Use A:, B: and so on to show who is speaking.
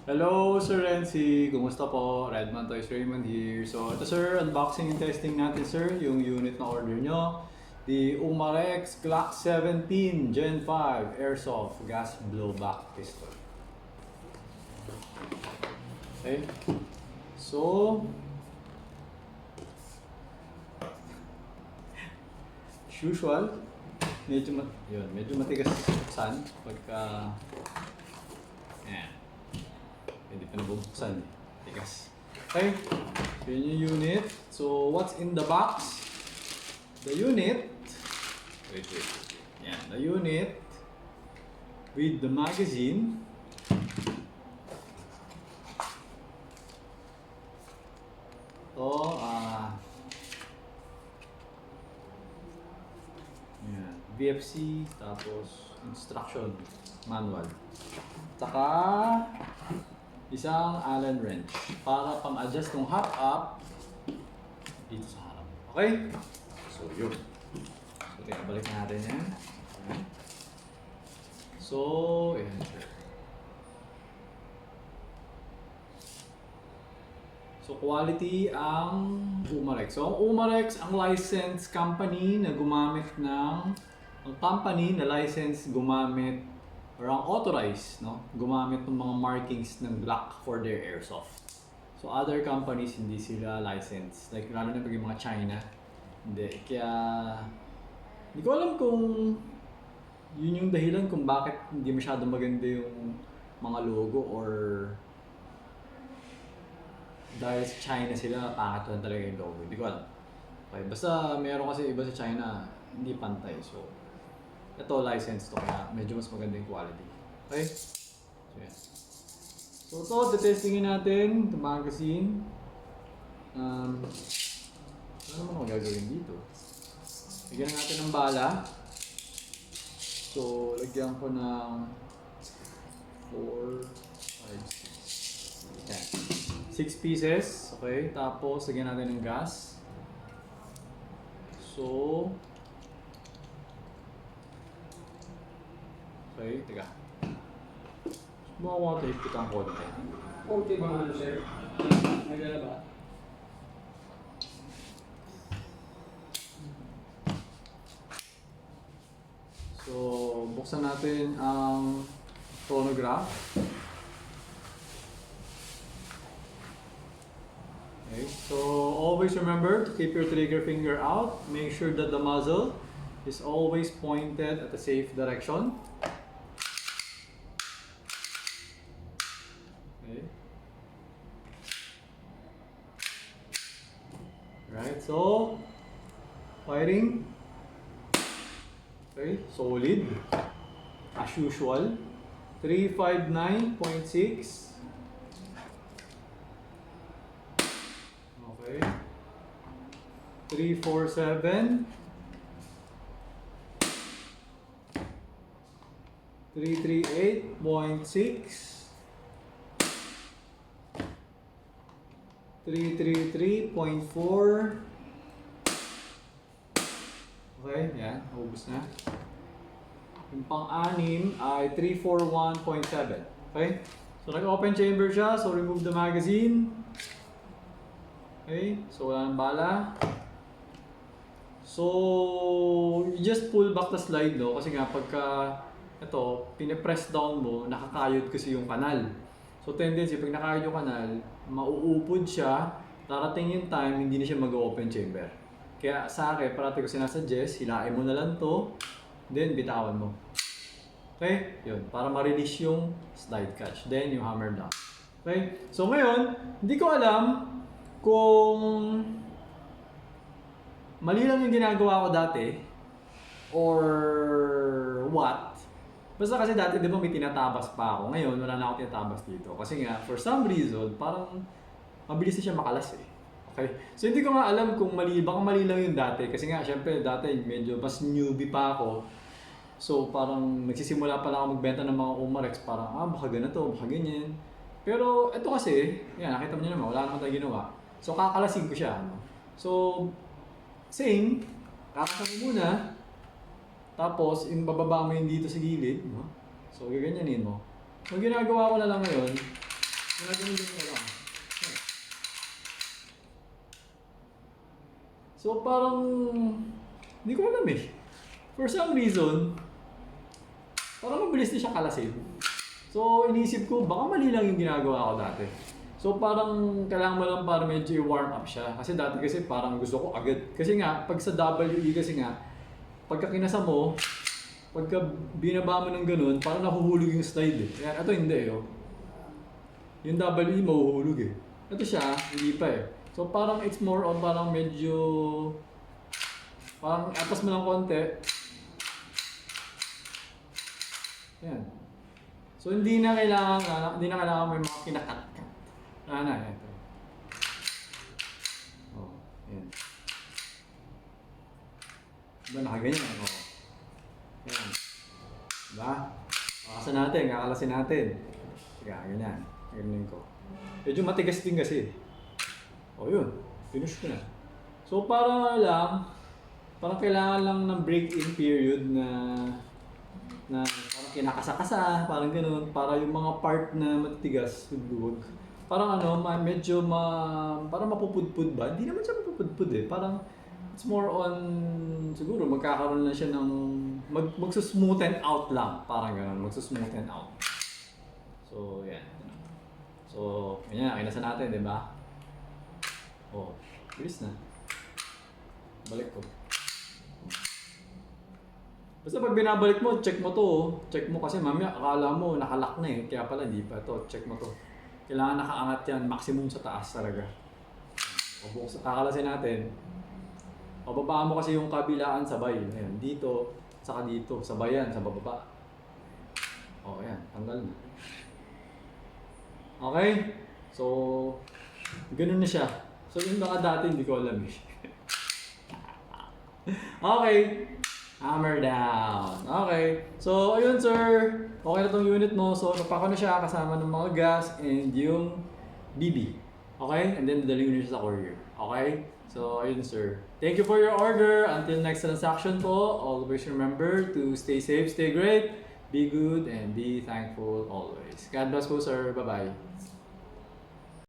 A: Hello Sir Renzi, kumusta po? Redman Toys Raymond here. So ito sir, unboxing and testing natin sir, yung unit na order nyo. The Umarex Glock 17 Gen 5 Airsoft Gas Blowback Pistol. Okay. So, as usual, medyo matigas buksan pagka ayan. Hindi pa nabubuksan. Tigas. Okay. So, yun yung unit. So, what's in the box? The unit. Wait. Yan. The unit with the magazine. Ito, yan. VFC, tapos instruction manual. Saka, isang Allen wrench para pang-adjust ng hop up dito sa harap. Okay? So, yun. So, kaya balik natin yan. Okay. So, ayan siya. So, quality ang Umarex. So, ang Umarex, ang licensed company na gumamit ng or ang authorized, no? Gumamit ng mga markings ng Glock for their airsoft. So other companies hindi sila licensed. Like lalo na pag yung mga China. Hindi. Kaya hindi ko alam kung yun yung dahilan kung bakit hindi masyado maganda yung mga logo or dahil sa China sila, pangit lang talaga yung logo. Hindi ko alam. Okay, basta meron kasi iba sa China, hindi pantay. So, ito license to kaya medyo mas maganda yung quality. Okay? So yan. So ito, testingin natin the magazine. Ano naman ako gagawin dito? Lagyan na natin ng bala. So, lagyan ko ng 4, 5, 6 pieces. Okay? Tapos, lagyan natin ng gas. So, okay, teka. Mga tape kita ang konti.
B: Okay ba ano sir? Nagala ba?
A: So, buksan natin ang chronograph. Okay, so always remember to keep your trigger finger out. Make sure that the muzzle is always pointed at a safe direction. Okay. Right, so firing. Okay, solid. As usual. 359.6. Okay. 347. 338.6. 333.4. Okay, yan. Ubus na. Yung pang-anim ay 341.7. Okay? So, nag-open chamber siya. So, remove the magazine. Okay? So, wala nang bala. So, you just pull back the slide, no? Kasi nga, pagka ito, pine-press down mo, nakakayod kasi yung kanal. So, tendency, pag nakayod yung kanal, mauupod siya, darating yung time, hindi na siya mag-open chamber. Kaya sa akin, parati ko sinasuggest, hilain mo na lang to, then bitawan mo. Okay? Yun, para ma-release yung slide catch. Then, yung hammer down. Okay? So, ngayon, hindi ko alam kung mali lang yung ginagawa ko dati or what. Basta kasi dati, di ba may tinatabas pa ako. Ngayon, wala na ako tinatabas dito. Kasi nga, for some reason, parang mabilis na siya makalas eh. Okay? So, hindi ko nga alam kung mali. Baka mali lang yung dati. Kasi nga, syempre, dati medyo mas newbie pa ako. So, parang nagsisimula pa lang ako magbenta ng mga Umarex. Parang, baka ganito, baka ganyan. Pero, ito kasi, yan, nakita mo nyo naman, wala naman tayo ginawa. So, kakalasin ko siya. No? So, same, kakasabi muna. Tapos, yung bababa mo yun dito sa gilid. No? So, gaganyanin mo. Ang ginagawa ko na lang ngayon, Ginaganon ko lang. So parang, hindi ko alam eh. For some reason, parang mabilis na siya kalasin. So inisip ko, baka mali lang yung ginagawa ko dati. So parang kailangan mo lang para medyo i-warm up siya. Kasi dati kasi parang gusto ko agad. Kasi nga, pag sa WE kasi nga, pagka kinasa mo, pagka binaba mo ng ganun, parang nahuhulog yung slide eh. Kaya ito hindi eh. Oh. Yung WE mahuhulog eh. Ito siya, hindi pa eh. So parang it's more on parang medyo, parang atas mo ng konti. Yan. So hindi na kailangan may mga kinakat-kat. Ito. Oh, yan. Diba nakaganyan? Oh. Yan. Diba? Kakalasin natin. Sige, ganyan. Ganyan ko. Medyo matigas din kasi. O yun, finish ko na. So parang kailangan lang ng break-in period na parang kinakasa-kasa, parang gano'n, para yung mga part na matitigas, luluwag. Parang parang mapupudpud ba? Hindi naman siya mapupudpud eh. Parang it's more on, siguro magkakaroon na siya ng, magsusmoothen out lang. Parang gano'n, magsusmoothen out. So, yan. So, ganyan, kinasa natin, di ba? Oh, bilis na. Balik ko. Basta pag binabalik mo, check mo to. Check mo kasi mamaya akala mo nakalock na eh. Kaya pala hindi pa to. Check mo to. Kailangan nakaangat yan. Maximum sa taas talaga. O kakalasin natin. O babaan mo kasi yung kabilaan sabay. Ayan, dito, saka dito. Sabay yan, sa bababa. O ayan, tanggal na. Okay? So, ganun na siya. So yung mga dati hindi ko alam eh. Okay. Hammer down. Okay. So ayun sir. Okay na tong unit mo. So napako na siya kasama ng mga gas and yung BB. Okay? And then dadalhin nyo siya sa courier. Okay? So ayun sir. Thank you for your order. Until next transaction po. Always remember to stay safe, stay great, be good, and be thankful always. God bless po sir. Bye-bye.